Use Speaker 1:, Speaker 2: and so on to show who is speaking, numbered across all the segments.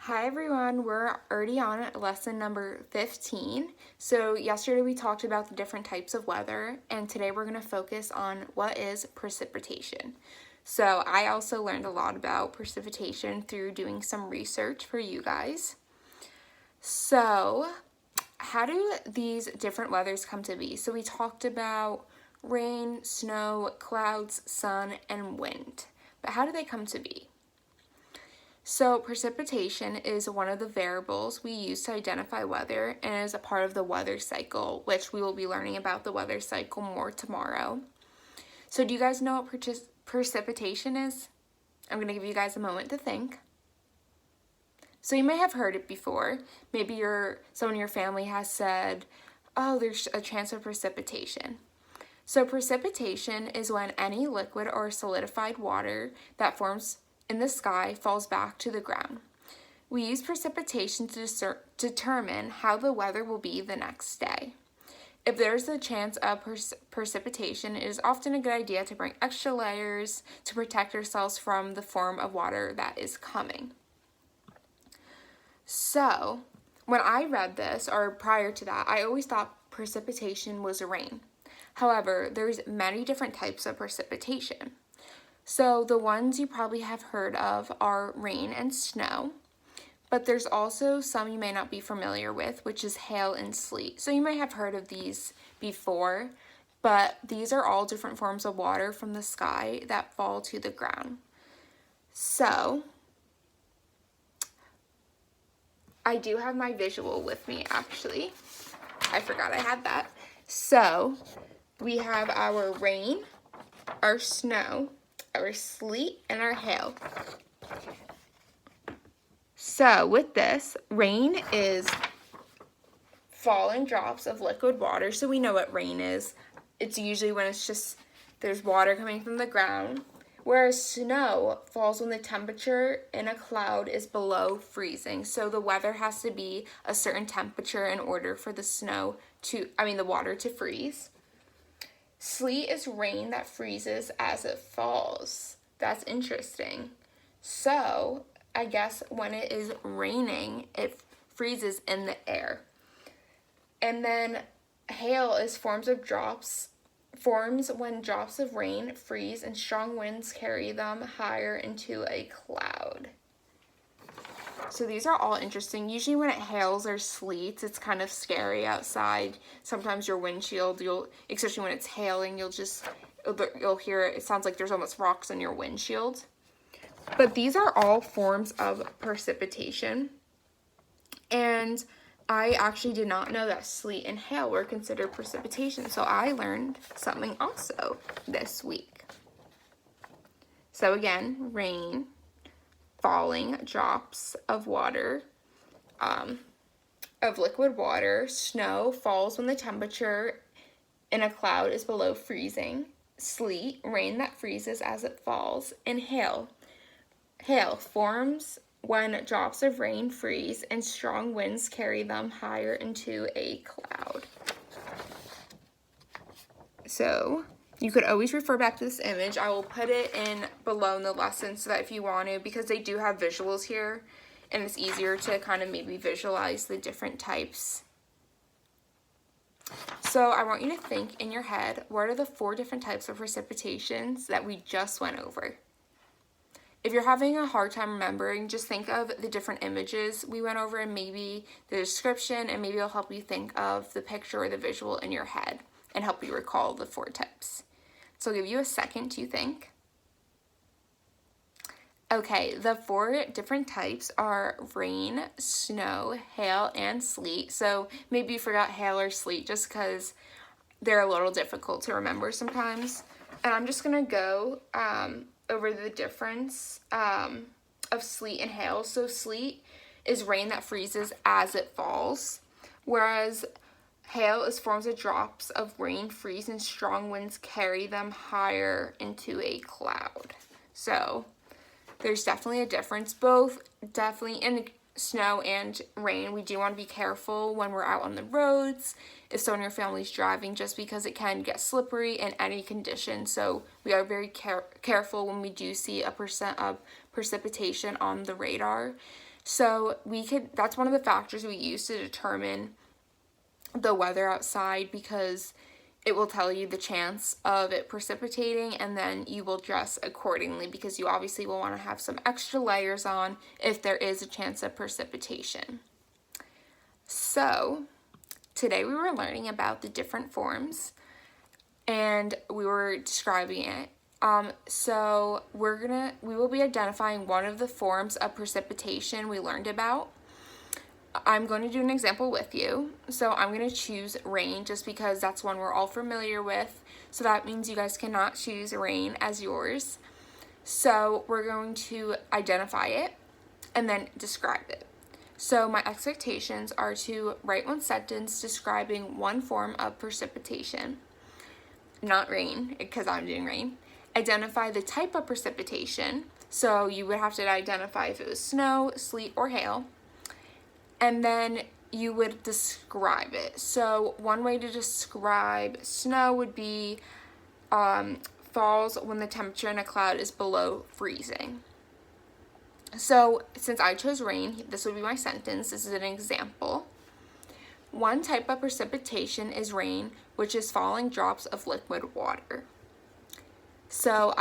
Speaker 1: Hi everyone, we're already on lesson number 15. So yesterday we talked about the different types of weather, and today we're going to focus on what is precipitation. So I also learned a lot about precipitation through doing some research for you guys. So how do these different weathers come to be? So we talked about rain, snow, clouds, sun, and wind. But how do they come to be? So precipitation is one of the variables we use to identify weather and is a part of the weather cycle, which we will be learning about the weather cycle more tomorrow. So do you guys know what precipitation is? I'm going to give you guys a moment to think. So you may have heard it before. Maybe someone in your family has said, oh, there's a chance of precipitation. So precipitation is when any liquid or solidified water that forms in the sky falls back to the ground. We use precipitation to determine how the weather will be the next day. If there's a chance of precipitation, it is often a good idea to bring extra layers to protect ourselves from the form of water that is coming. So, when I read this, or prior to that, I always thought precipitation was rain. However, there's many different types of precipitation. So the ones you probably have heard of are rain and snow, but there's also some you may not be familiar with, which is hail and sleet. So you may have heard of these before, but these are all different forms of water from the sky that fall to the ground. So I do have my visual with me, actually. I forgot I had that. So we have our rain, our snow, our sleet, and our hail. So with this, rain is falling drops of liquid water. So we know what rain is. It's usually when there's water coming from the ground. Whereas snow falls when the temperature in a cloud is below freezing. So the weather has to be a certain temperature in order for the water to freeze. Sleet is rain that freezes as it falls. That's interesting. So, I guess when it is raining, it freezes in the air. And then hail is forms when drops of rain freeze and strong winds carry them higher into a cloud. So these are all interesting. Usually when it hails or sleets, it's kind of scary outside. Sometimes your windshield, especially when it's hailing, you'll hear it. It sounds like there's almost rocks on your windshield. But these are all forms of precipitation. And I actually did not know that sleet and hail were considered precipitation. So I learned something also this week. So again, rain, falling drops of water, of liquid water. Snow falls when the temperature in a cloud is below freezing. Sleet, rain that freezes as it falls. And hail forms when drops of rain freeze and strong winds carry them higher into a cloud. So you could always refer back to this image. I will put it in below in the lesson so that if you want to, because they do have visuals here, and it's easier to kind of maybe visualize the different types. So I want you to think in your head, what are the 4 different types of precipitations that we just went over? If you're having a hard time remembering, just think of the different images we went over and maybe the description, and maybe it'll help you think of the picture or the visual in your head and help you recall the 4 types. So I'll give you a second to think. Okay, the 4 different types are rain, snow, hail, and sleet. So maybe you forgot hail or sleet just because they're a little difficult to remember sometimes. And I'm just going to go over the difference of sleet and hail. So sleet is rain that freezes as it falls, whereas hail is forms of drops of rain freeze and strong winds carry them higher into a cloud. So there's definitely a difference. Both definitely in snow and rain, we do want to be careful when we're out on the roads, if someone in your family's driving, just because it can get slippery in any condition. So we are very careful when we do see a percent of precipitation on the radar. So that's one of the factors we use to determine the weather outside, because it will tell you the chance of it precipitating, and then you will dress accordingly, because you obviously will want to have some extra layers on if there is a chance of precipitation. So today we were learning about the different forms, and we were describing it. So we will be identifying one of the forms of precipitation we learned about. I'm going to do an example with you. So I'm going to choose rain just because that's one we're all familiar with. So that means you guys cannot choose rain as yours. So we're going to identify it and then describe it. So my expectations are to write one sentence describing one form of precipitation, not rain, because I'm doing rain. Identify the type of precipitation. So you would have to identify if it was snow, sleet, or hail. And then you would describe it. So one way to describe snow would be falls when the temperature in a cloud is below freezing. So since I chose rain, this would be my sentence. This is an example. One type of precipitation is rain, which is falling drops of liquid water. So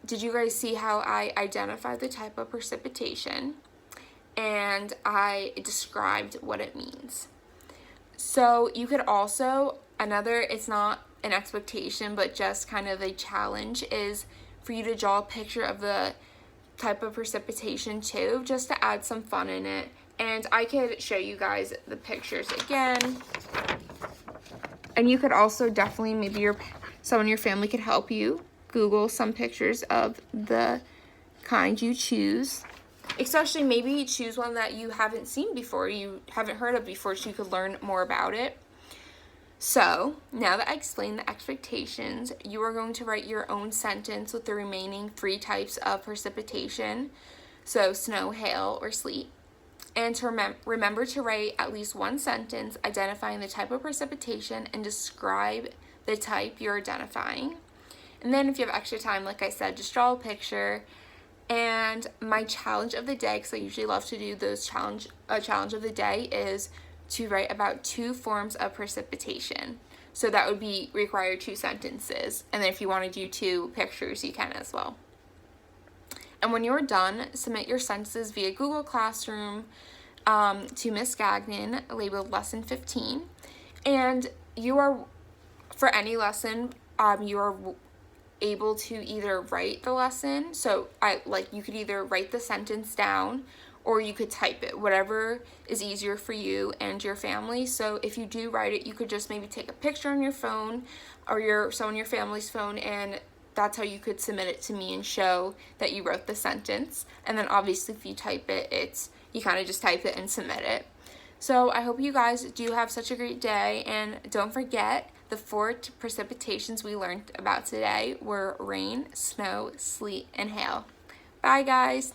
Speaker 1: did you guys see how I identified the type of precipitation? And I described what it means. So you could also, it's not an expectation, but just kind of a challenge, is for you to draw a picture of the type of precipitation too, just to add some fun in it. And I could show you guys the pictures again. And you could also definitely, maybe someone in your family could help you Google some pictures of the kind you choose. Especially maybe choose one that you haven't seen before, you haven't heard of before, so you could learn more about it. So now that I explained the expectations, you are going to write your own sentence with the remaining 3 types of precipitation. So snow, hail, or sleet. And to remember to write at least one sentence identifying the type of precipitation and describe the type you're identifying. And then if you have extra time, like I said, just draw a picture. And my challenge of the day, because I usually love to do those challenge of the day, is to write about 2 forms of precipitation. So that would require 2 sentences. And then if you want to do 2 pictures, you can as well. And when you're done, submit your sentences via Google Classroom to Miss Gagnon, labeled Lesson 15. And for any lesson, you are able to either write the lesson, so you could either write the sentence down or you could type it, whatever is easier for you and your family. So if you do write it, you could just maybe take a picture on your phone or someone in your family's phone, and that's how you could submit it to me and show that you wrote the sentence. And then obviously if you type it, you kind of just type it and submit it. So I hope you guys do have such a great day, and don't forget, the 4 precipitations we learned about today were rain, snow, sleet, and hail. Bye, guys.